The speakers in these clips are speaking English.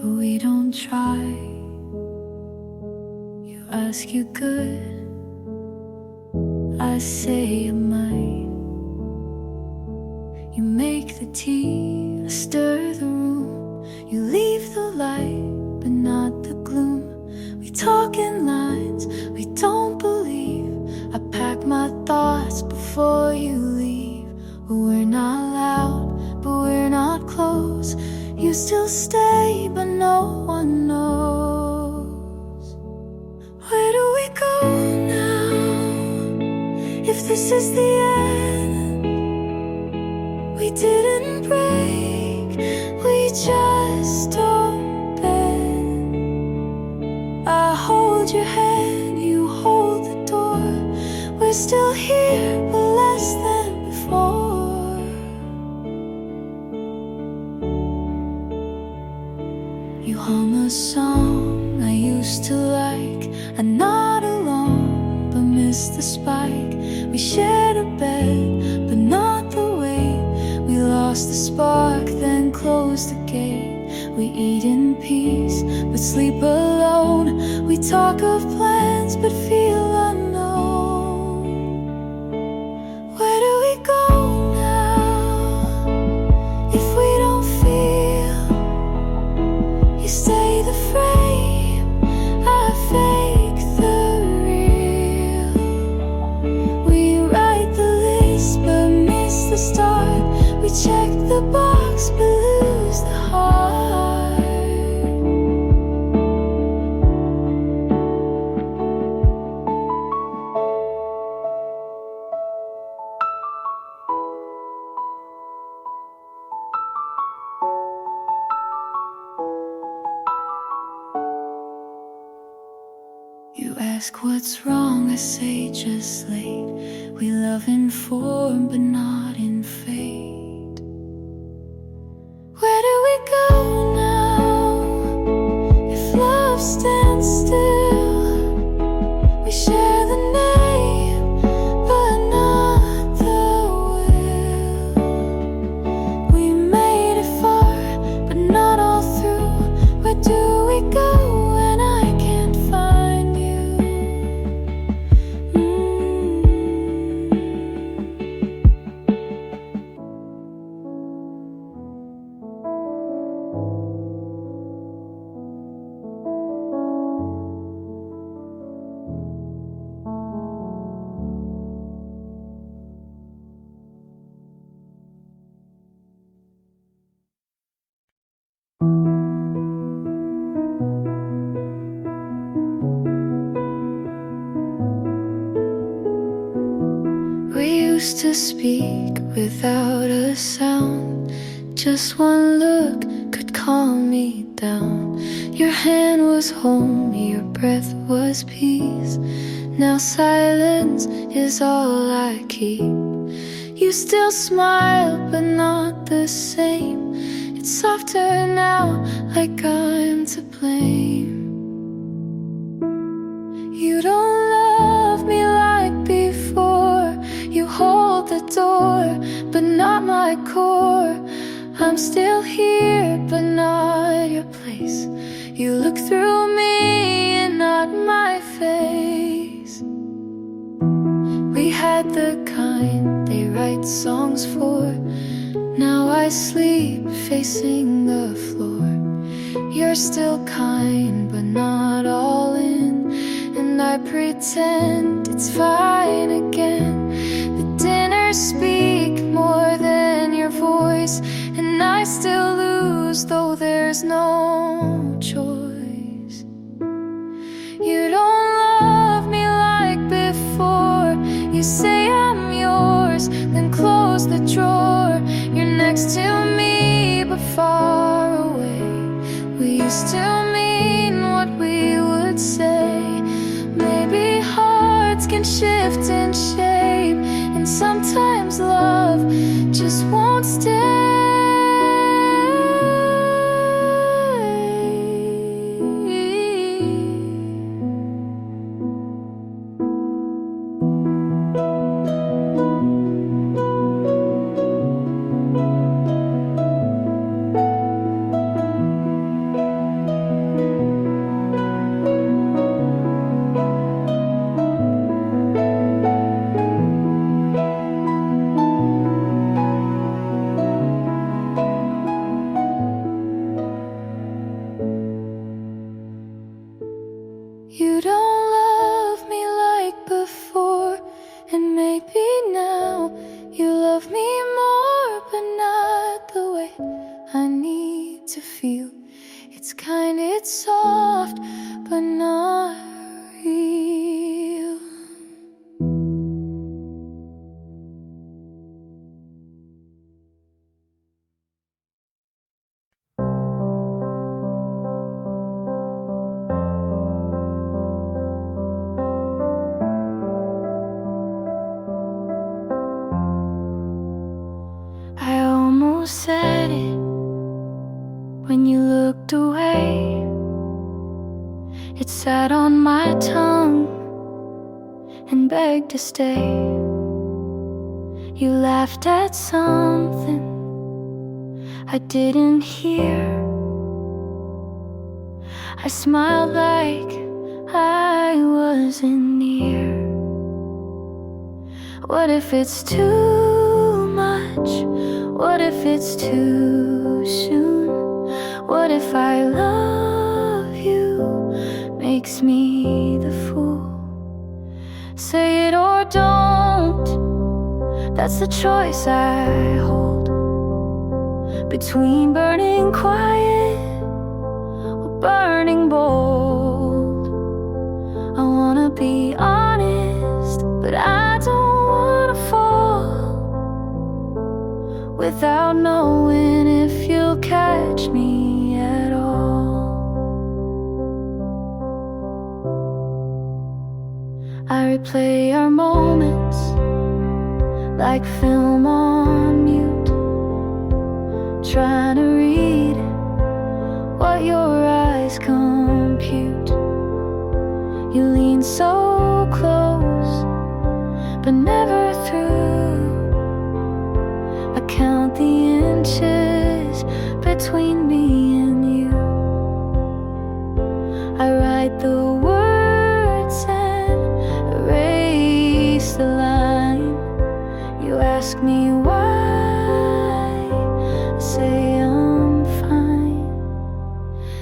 but we don't try. You ask you good, I say I might. You make the tea, I stir the room. You leave the light, but not the gloom. We talk in lines we don't believe. I pack my thoughts before you leave. We're not loud, but we're not close. You still stay, but no one knows. Where do we go now? If this is the end, we didn't break, we just don't bend. I hold your hand, you hold the door. We're still here, but less than before. You hum a song I used to like. I'm not alone, but miss the spike. We shared a bed, but not the weight. We lost the spark, then closed the gate. We eat in peace, but sleep alone. We talk of plans, but feel unknown. Where do we go now? If we don't feel, you stay the frame, I fake the real. We write the list, but miss the start. We check the box, but lose the heart. You ask what's wrong, I say just late. We love in form, but not in fate. Where do we go now? If love stands still, we share the name, but not the will. We made it far, but not all through. Where do we go when I can't find you? We used to speak without a sound. Just one look could calm me down. Your hand was home, your breath was peace. Now silence is all I keep. You still smile, but not the same. It's softer now, like I'm to blame. You don't love me like before. You hold the door, but not my core. I'm still here, but not your place. You look through me and not my face. We had the kind they write songs for. Now I sleep facing the floor. You're still kind, but not all in. And I pretend it's fine again. The dinners speak more than your voice, and I still lose, though there's no choice. You don't love me like before. You say I'm yours, then close the drawer. You're next to me, but far away. We used to mean what we would say. Maybe hearts can shift in shape, and sometimes love just won't stay. to feel. It's kind, it's soft, but not real. I almost said it when you looked away. It sat on my tongue and begged to stay. You laughed at something I didn't hear. I smiled like I wasn't near. What if it's too much? What if it's too soon? What if I love you makes me the fool? Say it or don't, that's the choice I hold. Between burning quiet or burning bold. I wanna be honest, but I don't wanna fall without knowing if you'll catch me at all. I replay our moments like film on mute, trying to read what your eyes compute. You lean so close, but never through. I count the inches between me and you. I write the words and erase the line. You ask me why, I say I'm fine.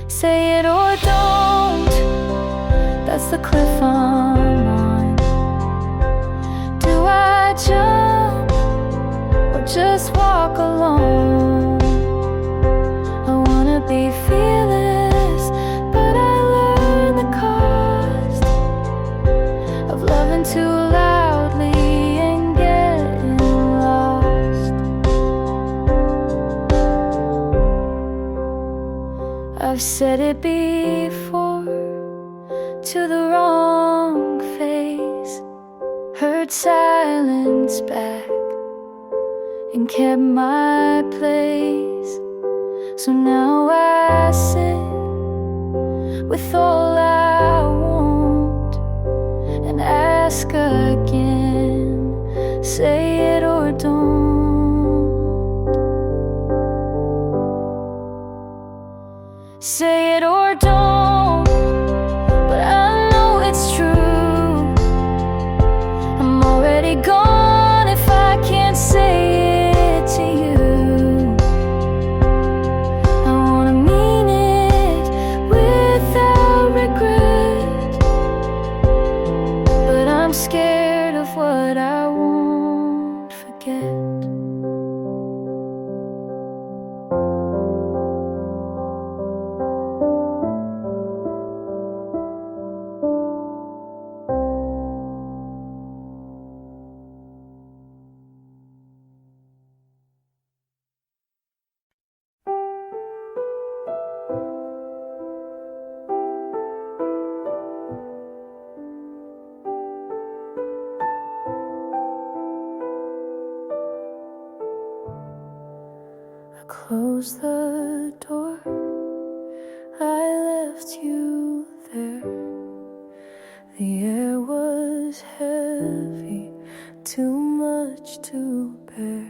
Say it or don't, that's the cliff I'm on. Do I jump or just walk alone? I wanna be fearless, but I learned the cost of loving too loudly and getting lost. I've said it before to the wrong face, heard silence back and kept my place. So now I sit with all I want and ask again, say it or don't. Say it or don't, but I know it's true. I'm already gone if I can't say it to you. I wanna mean it without regret, but I'm scared of what I won't forget. I closed the door, I left you there. The air was heavy, too much to bear.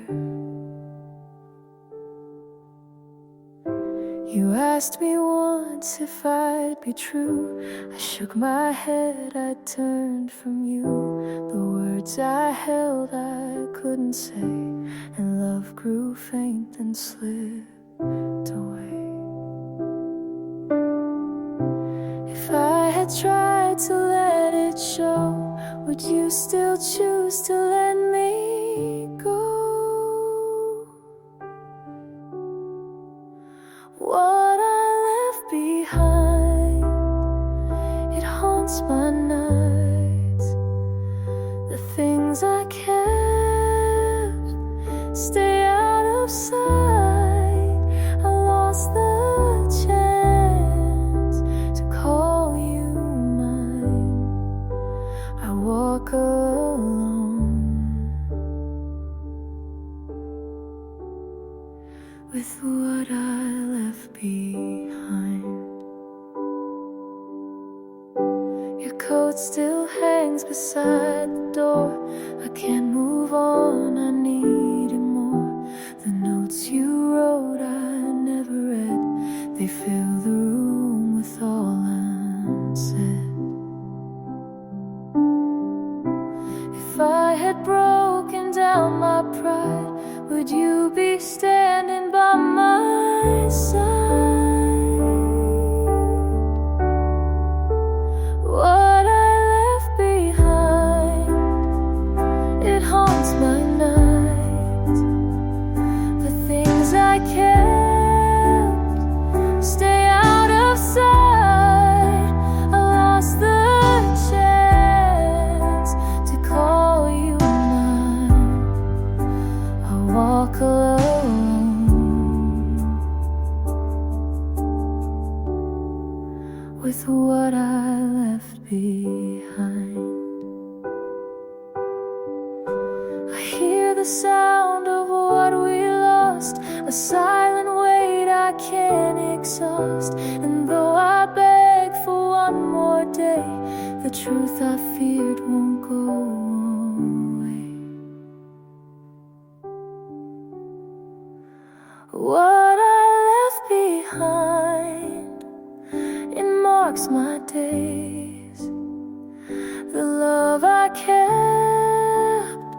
You asked me once if I'd be true. I shook my head, I turned from you. The words I held I couldn't say, and love grew faint and slipped away. If I had tried to let it show, would you still choose to let me go? What behind. It haunts my nights. The things I kept stay out of sight. I lost the chance to call you mine. I walk alone with what I left behind. Your coat still hangs beside the door. I can't move on, I need it more. The notes you wrote I never read, they fill the room with all unsaid. If I had broken down my pride, would you be standing by my side? What I left behind, it haunts my nights. The things I kept stay out of sight. I lost the chance to call you mine. I walk alone with what I left behind. I hear the sound of what we lost, a silent weight I can't exhaust. And though I beg for one more day, the truth I feared won't go away. What I left behind, it marks my days. The love I kept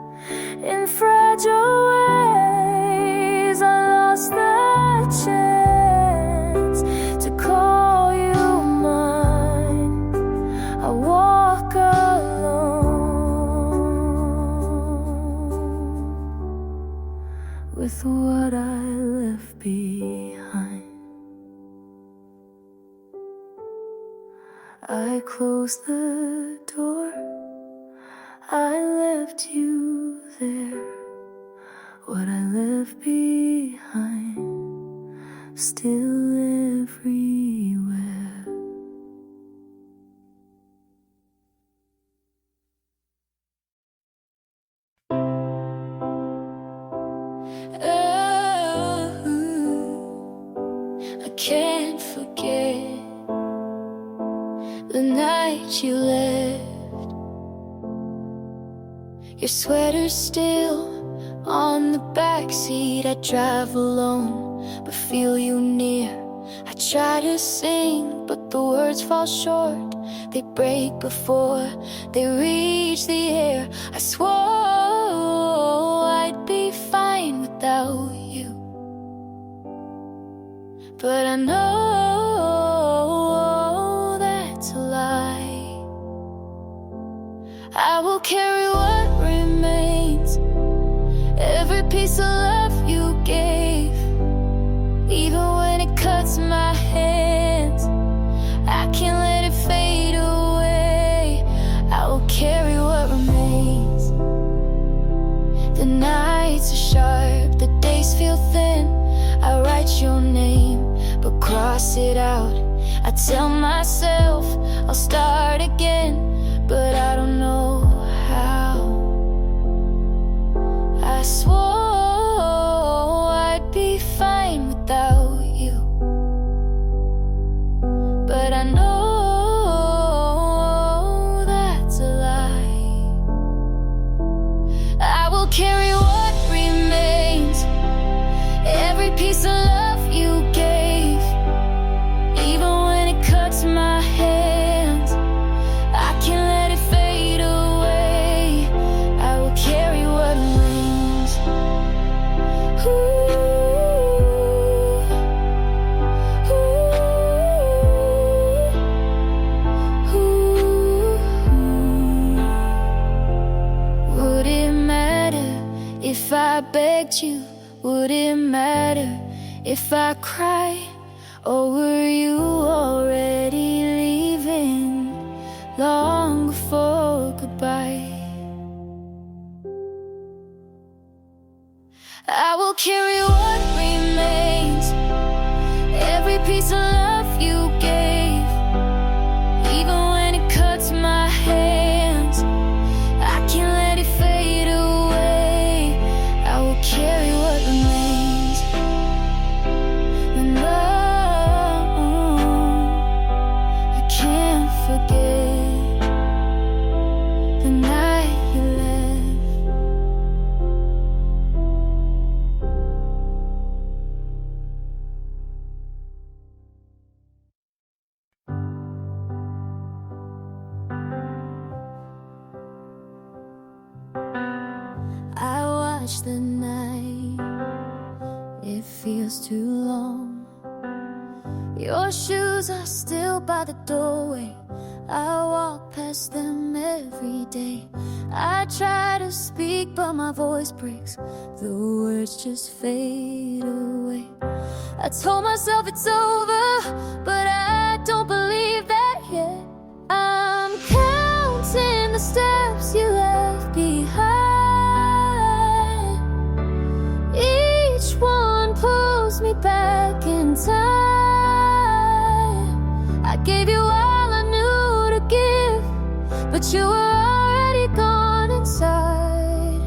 in fragile ways. I lost the chance to call you mine. I walk alone with what I left behind. I closed the door, I left you there. What I left behind, still everywhere. I can't forget the night you left. Your sweater's still on the backseat. I drive alone, but feel you near. I try to sing, but the words fall short. They break before they reach the air. I swore I'd be fine without you, but I know that's a lie. I will carry what remains, every piece of love you gave. Even when it cuts my hands, I can't let it fade away. I will carry what remains. The nights are sharp, the days feel thin. I write your name, but cross it out. I tell myself I'll start again, but I don't know how. I swore I'd be fine without you, but I know that's a lie. I will carry what remains, every piece of love you gave. Even when it cuts my hands, I can't let it fade away. I will carry what remains. Ooh, ooh, ooh. Would it matter if I begged you? Would it matter if I cried? Or were you piece of love you gave. Even when it cuts my hands, I can't let it fade away. I will carry what remains. And I can't forget the night you left. I watch the night, it feels too long. Your shoes are still by the doorway, I walk past them every day. I try to speak but my voice breaks, the words just fade away. I told myself it's over, but I don't believe that yet. I'm counting the steps you left behind. Each one pulls me back in time. I gave you all I knew to give, but you were already gone inside.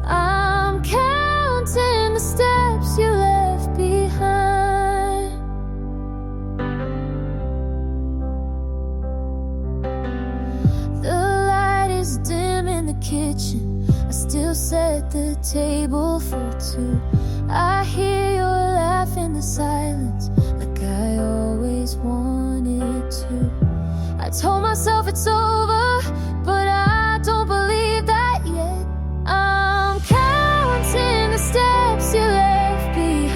I'm counting the steps you left behind. The light is dim in the kitchen, I still set the table for two. I hear your laugh in the silence, like I always wanted to. I told myself it's over, but I don't believe that yet. I'm counting the steps you left behind.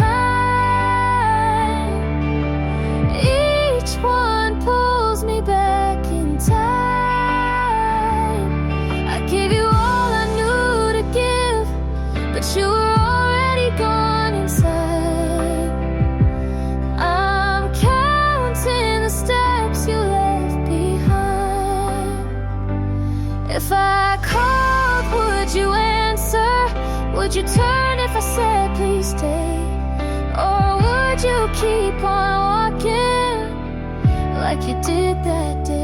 Each one pulls me back in time. I gave you all I knew to give, but you were already gone inside. I'm counting the steps you left behind. If I called, would you answer? Would you turn if I said please stay? Or would you keep on walking like you did that day?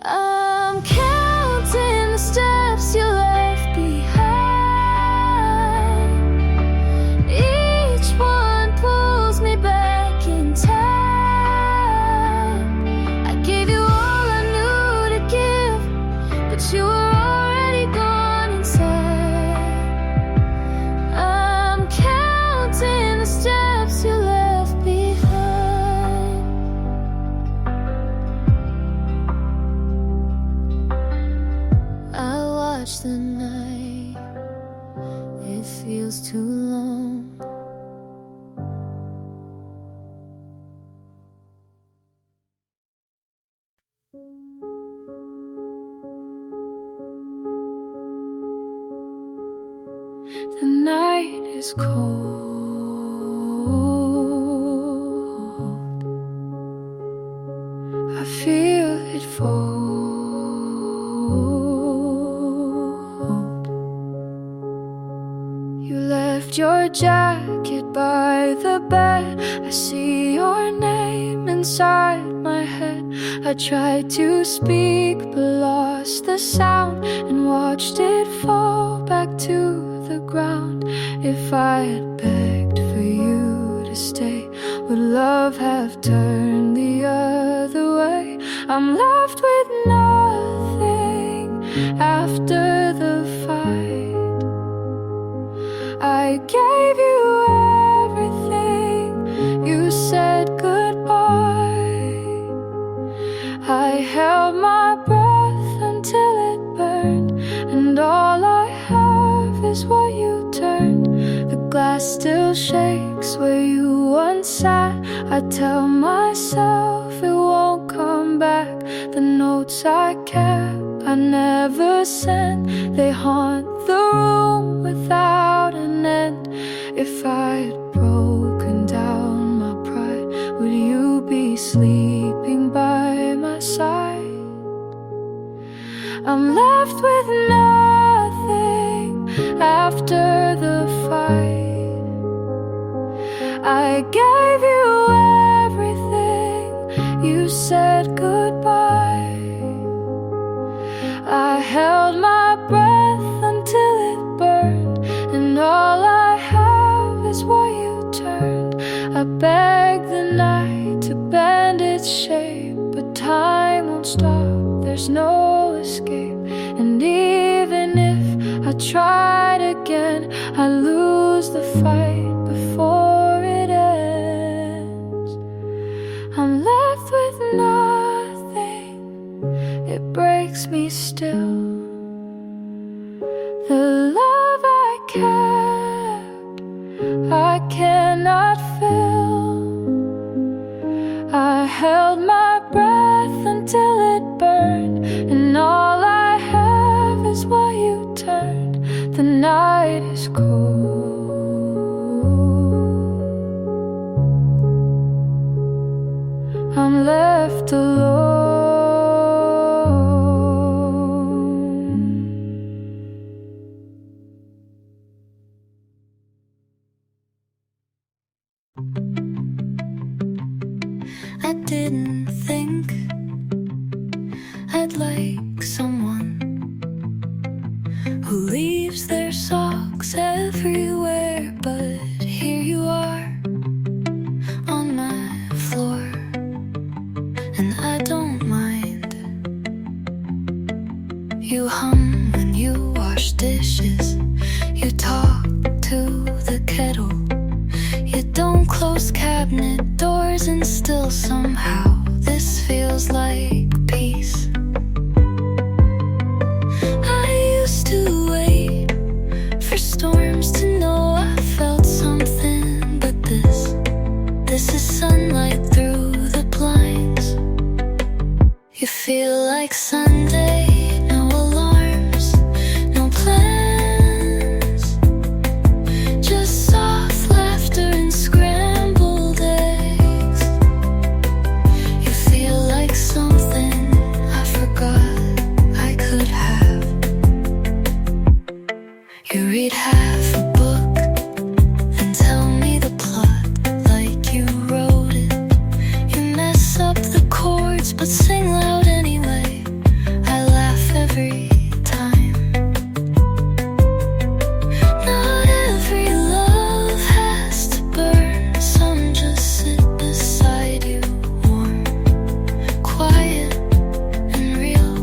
I'm counting the steps you left behind. Each one pulls me back in time. I gave you all I knew to give, but you were already gone inside. I'm counting the steps you left behind. I watch the night, it feels too long. The night is cold, I feel it fold. You left your jacket by the bed, I see your name inside my head. I tried to speak but lost the sound and watched it fall back to the ground. If I had begged for you to stay, would love have turned the other way? I'm left with nothing after the fight. I gave you everything, you said goodbye. I held my breath until it burned, and all I have is what you turned. The glass still shakes where you once sat. I tell myself it won't come back. The notes I kept, I never sent, they haunt the room without an end. If I had broken down my pride, would you be sleeping by my side? I'm left with nothing after the fight. I gave you everything, you said goodbye. I held my breath until it burned, and all I have is what you turned. I begged the night to bend its shape, but time won't stop, there's no escape. And even if I tried again, I lose the fight before it ends. I'm left with nothing, it breaks me still. The love I kept, I cannot fill. I held my breath until it burned, and all I have is what you turned. The night is cold, I'm left alone. I didn't think I'd like someone who leaves their socks everywhere, but here you are on my floor, and I don't mind. You hum when you wash dishes, you talk to the kettle, you don't close cabinet doors, and still somehow this feels like peace. I used to wait for storms to know I felt something, but this is sunlight through the blinds. You feel like Sunday, no alarms, no plans, just soft laughter and scrambled eggs. You feel like something I forgot I could have. You read half a book and tell me the plot like you wrote it. You mess up the chords but sing loud anyway. I laugh every time. Not every love has to burn, some just sit beside you, warm, quiet and real.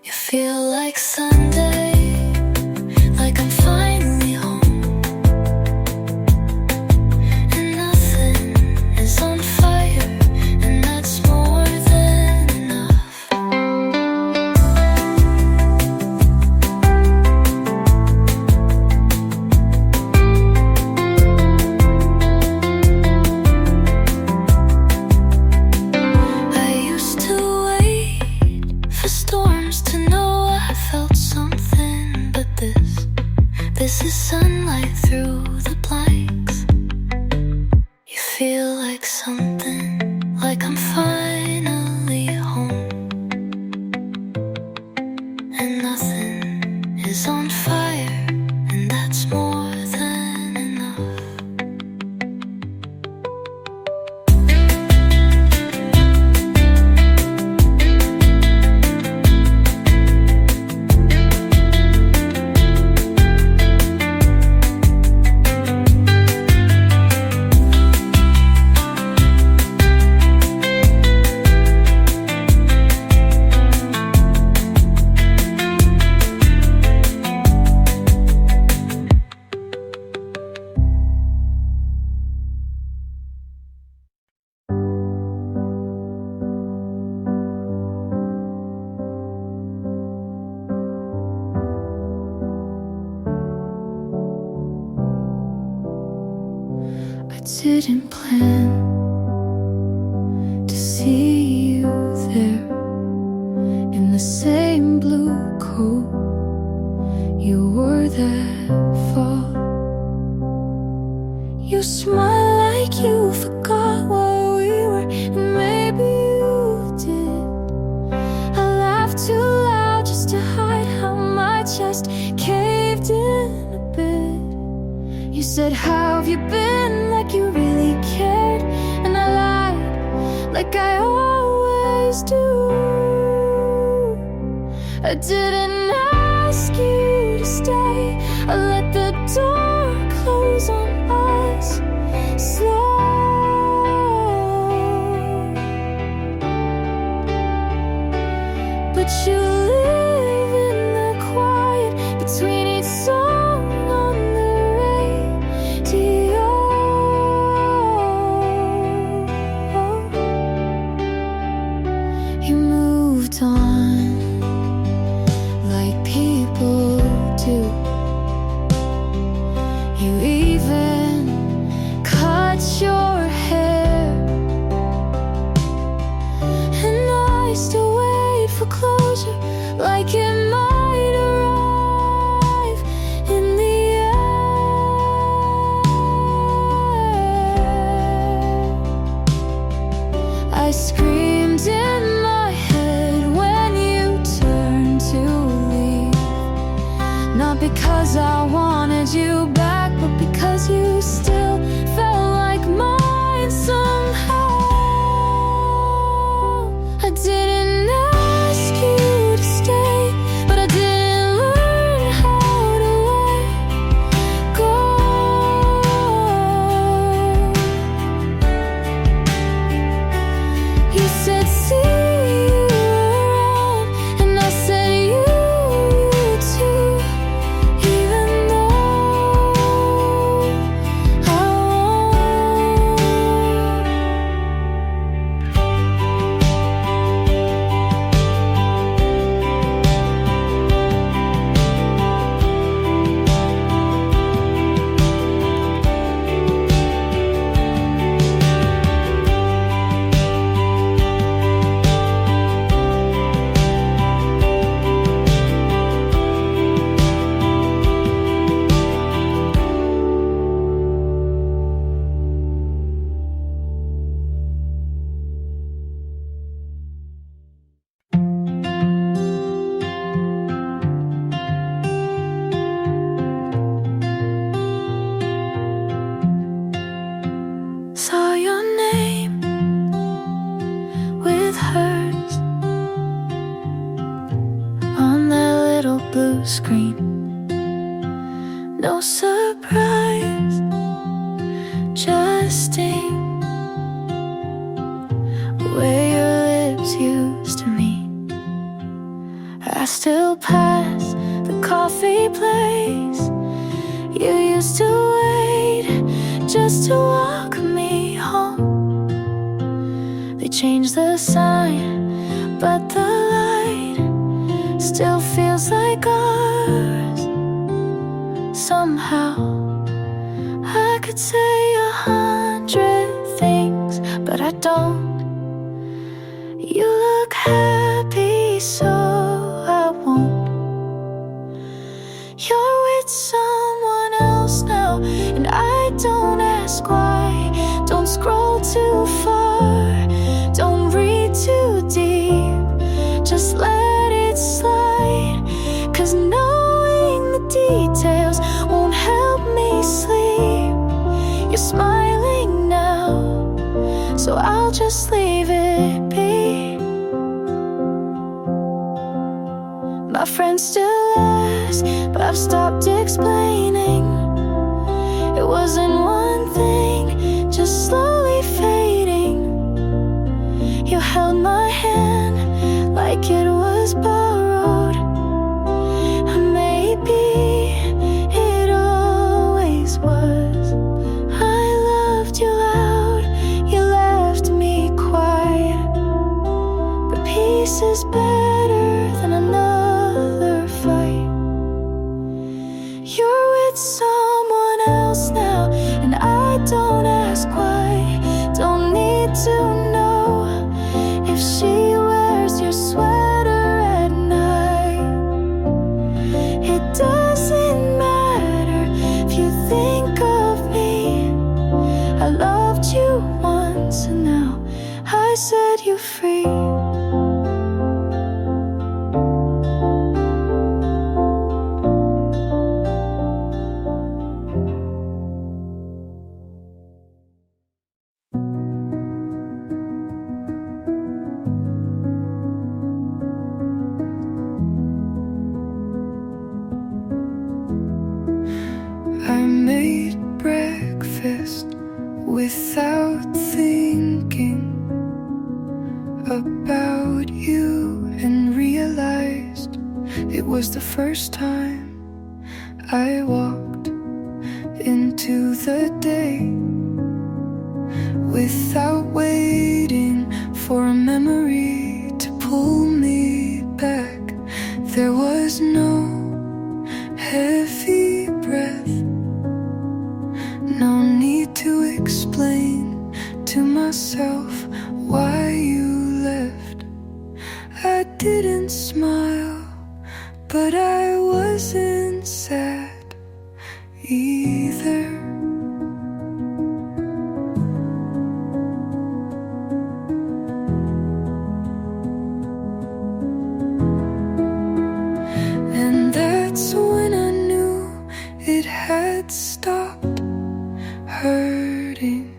You feel like Sunday, like I'm finally home, and nothing is on fire, and that's more than enough. I used to wait for storms to know I felt something, but this is sunlight through the blanks. You feel like something, like I'm finally home, and nothing is on fire, and that's more than enough. I didn't plan to see you there in the same blue coat you wore that fall. You smile like you forgot what we were, and maybe you did. I laughed too loud just to hide how my chest caved in a bit. You said, how have you been? Like you really cared. And I lied, like I always do. I didn't ask you to stay. I let the door close on us slow. But you live in the quiet between each song on the radio. You moved on like people do. You even cut your hair, and I still wait for closure, like it might arrive in the air. I screamed in my head when you turned to leave, not because I wanted you back, but because you still felt like mine somehow. I didn't ask you to stay, but I didn't learn how to let go. You said, see you around, and I said, you too. Even though I saw your name with hers on that little blue screen. No surprise, just sting where your lips used to meet. I still pass the coffee place you used to wait just to walk me home. They changed the sign, but the light still feels like ours. Somehow I could say 100 things, but I don't. You look happy, so I won't. You're with someone else now, and I don't ask why. Don't scroll too far, don't read too deep, just let it slide. 'Cause knowing the details won't help me sleep. You're smiling now, so I'll just leave it be. My friends still ask, but I've stopped explaining. It wasn't one thing, just slowly fading. You held my hand like it was borrowed. And maybe it always was. I loved you loud, you left me quiet. But peace is better than another fight. You're with someone else now, and I don't ask why. without thinking about you, and realized it was the first time I walked into the day without waiting for a memory to pull me back. There was no heavy breath, no need to explain to myself why you left. I didn't smile, but I wasn't sad either. And that's when I knew it had stopped hurting.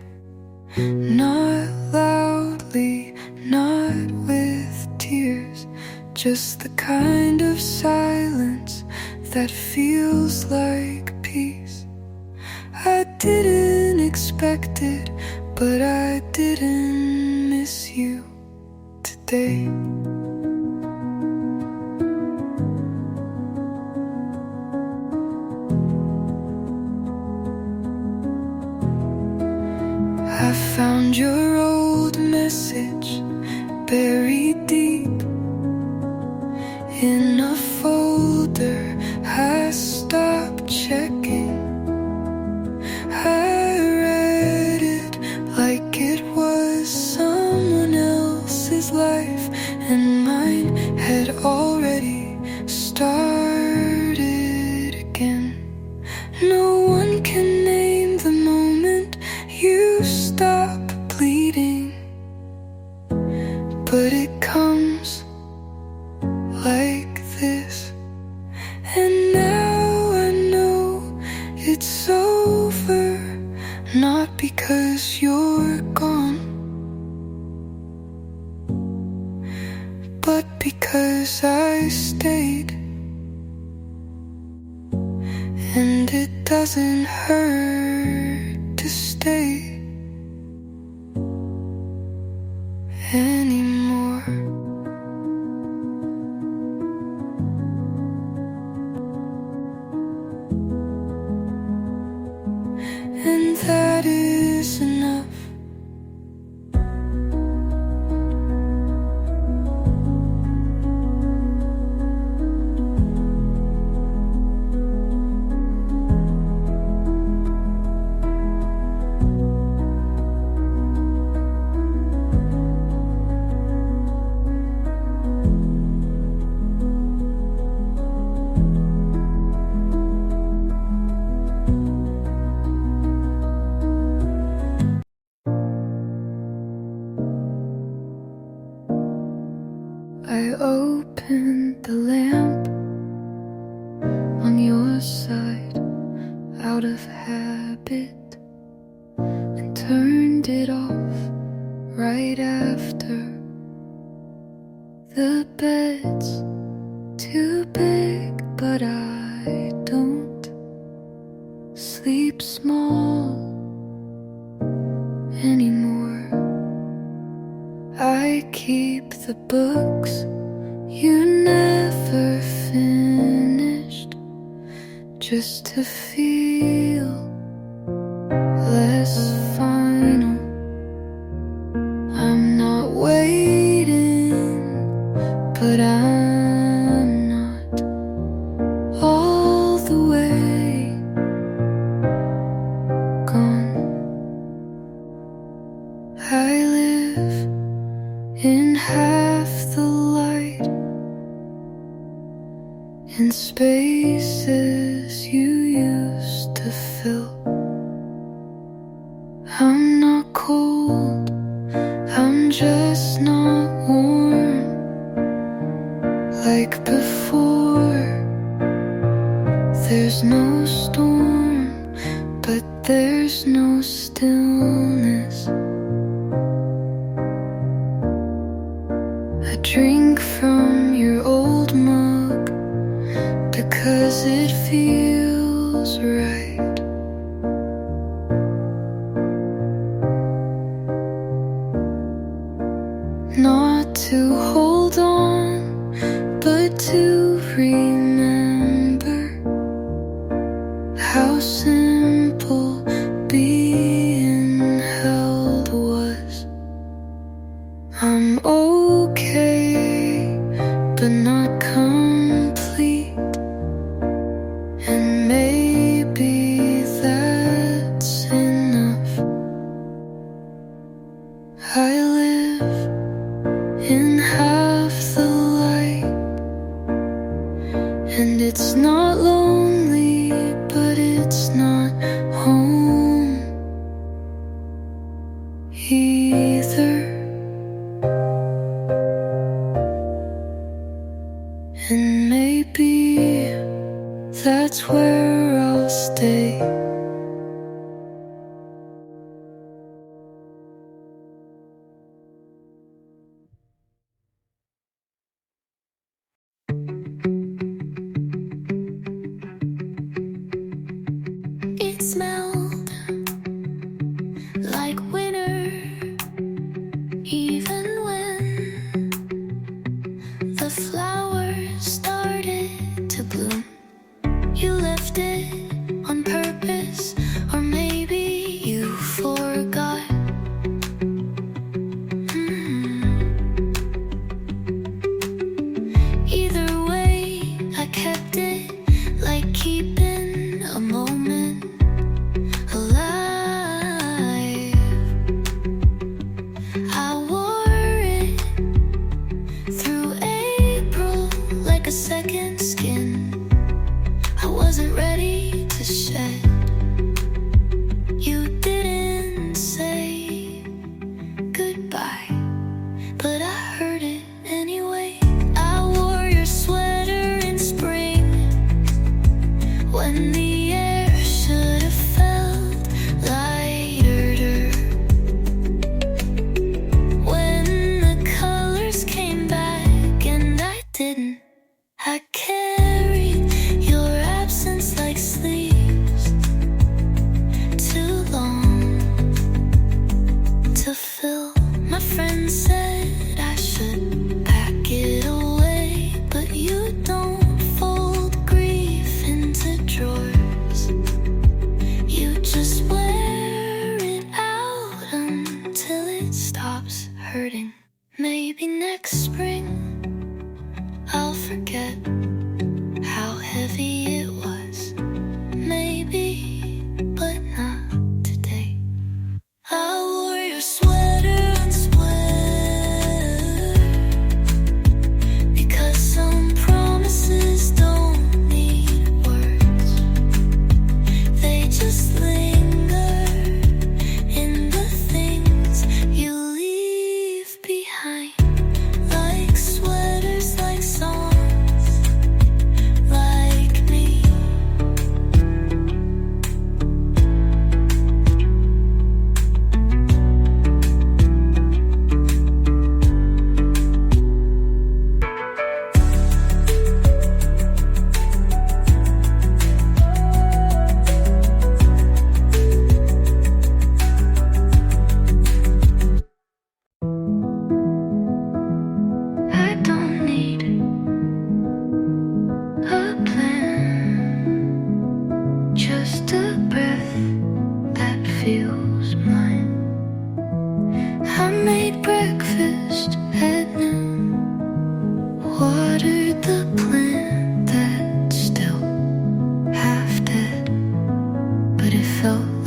Not loudly, not with tears, just the kind of silence that feels like peace. I didn't expect it, but I didn't miss you today. I found your old message buried deep in a folder. I stopped checking. I read it like it was someone else's life, and mine had already started again. No one can name the moment you stop bleeding, but it comes like this. And now I know it's over, not because you're gone, but because I stayed. And it doesn't hurt to stay anymore. And that is enough. I opened the lamp on your side out of habit and turned it off right after. The bed's too big, but I don't sleep small anymore. I keep the books you never finished, just to feel less final. I'm not waiting, but I'm not all the way gone. I live in half the light, in spaces you used to fill. I'm not cold, I'm just not warm like before. There's no storm, but there's no stillness. I drink from your old mug because it feels right.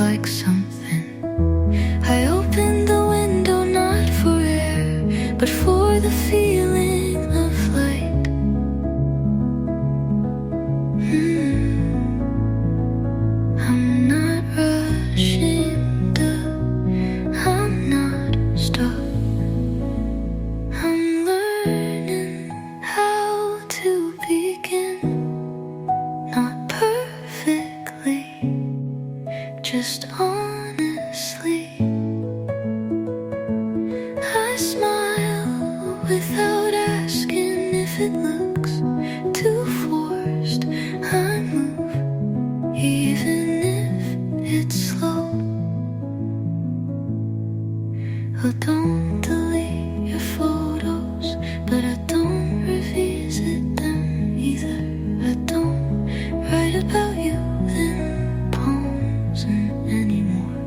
like something. I opened the window not for air, but for the feeling of light. I'm not rushing, I'm not stuck. I'm learning how to begin, not perfectly, just honestly. I smile without asking if it looks too forced. I move even if it's slow. Oh, don't delete your photos, but I don't revisit them either. I don't write about you in poems anymore.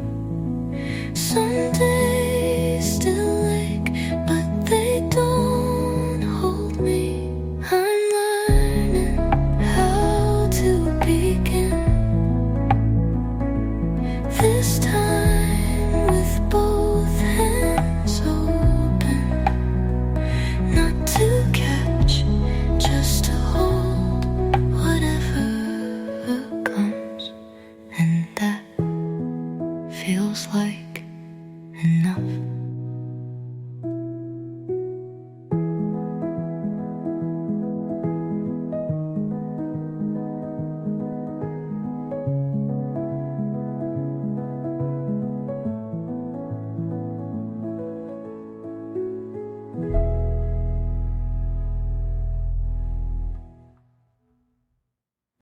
Some days still ache, but they don't hold me. I'm learning how to begin, this time with both hands open, not to catch, just to hold whatever comes. And that feels like enough.